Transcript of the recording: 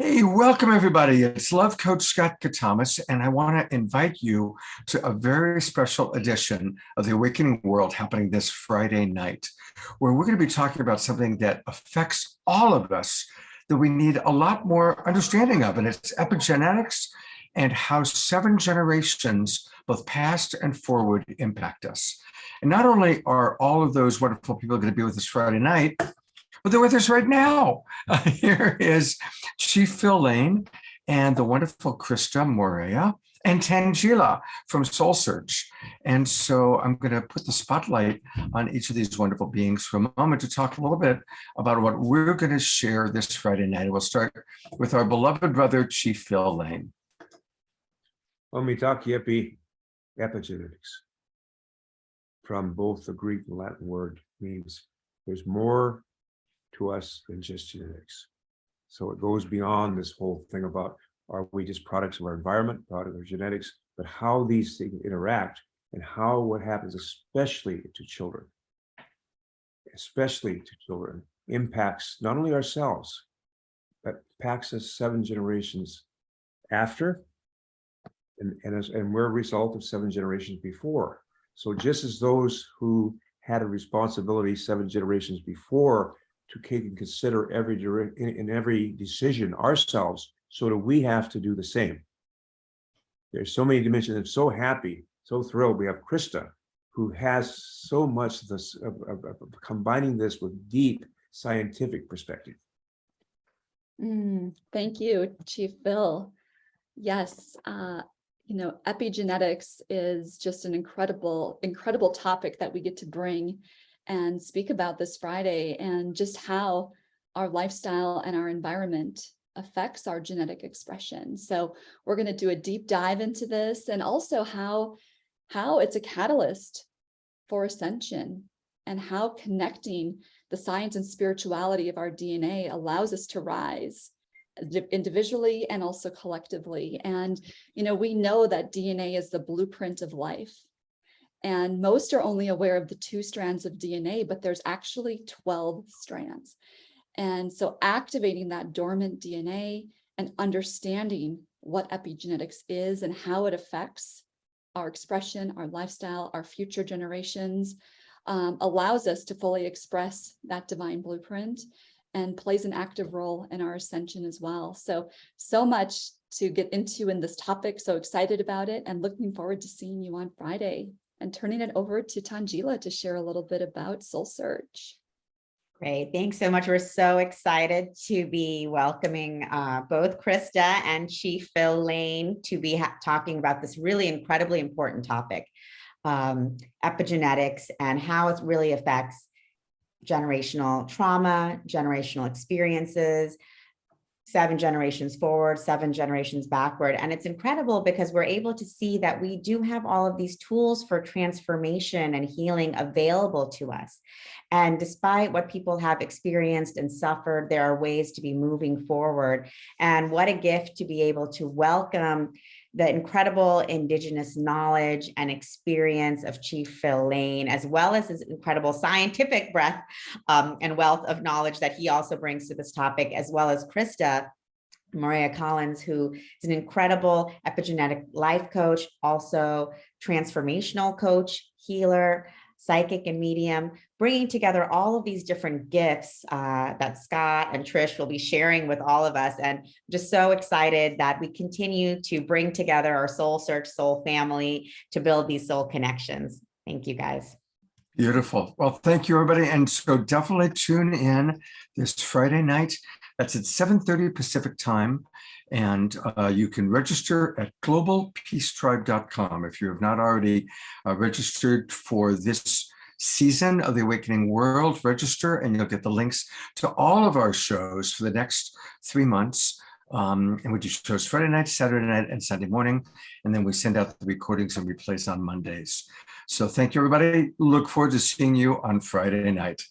Hey, welcome everybody. It's Love Coach Scott Catamas, and I want to invite you to a very special edition of The Awakening World happening this Friday night, where we're going to be talking about something that affects all of us that we need a lot more understanding of, and it's epigenetics and how 7 generations, both past and forward, impact us. And not only are all of those wonderful people going to be with us Friday night, but they're with us right now. Here is Chief Phil Lane and the wonderful Crista Mo'orea and Tangela from Soul Search. And so I'm going to put the spotlight on each of these wonderful beings for a moment to talk a little bit about what we're going to share this Friday night. We'll start with our beloved brother, Chief Phil Lane. Epigenetics, from both the Greek and Latin word, means there's more to us than just genetics. So it goes beyond this whole thing about, are we just products of our environment, product of our genetics, but how these things interact and how what happens, especially to children, impacts not only ourselves, but impacts us 7 generations after, and we're a result of 7 generations before. So just as those who had a responsibility 7 generations before to take and consider in every decision ourselves, so do we have to do the same. There's so many dimensions. I'm so happy, so thrilled. We have Crista, who has so much of combining this with deep scientific perspective. Thank you, Chief Phil. Yes, epigenetics is just an incredible topic that we get to bring and speak about this Friday, and just how our lifestyle and our environment affects our genetic expression. So we're going to do a deep dive into this, and also how it's a catalyst for ascension, and how connecting the science and spirituality of our DNA allows us to rise individually and also collectively. And, we know that DNA is the blueprint of life. And most are only aware of the 2 strands of DNA, but there's actually 12 strands. And so activating that dormant DNA and understanding what epigenetics is and how it affects our expression, our lifestyle, our future generations, allows us to fully express that divine blueprint and plays an active role in our ascension as well. So much to get into in this topic. So excited about it and looking forward to seeing you on Friday. And turning it over to Tangela to share a little bit about Soul Search. Great. Thanks so much. We're so excited to be welcoming both Crista and Chief Phil Lane to be talking about this really incredibly important topic, epigenetics, and how it really affects generational trauma, generational experiences, 7 generations forward, 7 generations backward. And it's incredible because we're able to see that we do have all of these tools for transformation and healing available to us. And despite what people have experienced and suffered, there are ways to be moving forward. And what a gift to be able to welcome the incredible indigenous knowledge and experience of Chief Phil Lane, as well as his incredible scientific breadth and wealth of knowledge that he also brings to this topic, as well as Crista Mo'orea Collins, who is an incredible epigenetic life coach, also transformational coach, healer, psychic, and medium, bringing together all of these different gifts that Scott and Trish will be sharing with all of us. And I'm just so excited that we continue to bring together our Soul Search soul family to build these soul connections. Thank you, guys. Beautiful. Well, thank you, everybody. And so definitely tune in this Friday night. That's at 7:30 Pacific time. And you can register at globalpeacetribe.com. If you have not already registered for this season of The Awakening World, register, and you'll get the links to all of our shows for the next 3 months. And we do shows Friday night, Saturday night, and Sunday morning. And then we send out the recordings and replays on Mondays. So thank you, everybody. Look forward to seeing you on Friday night.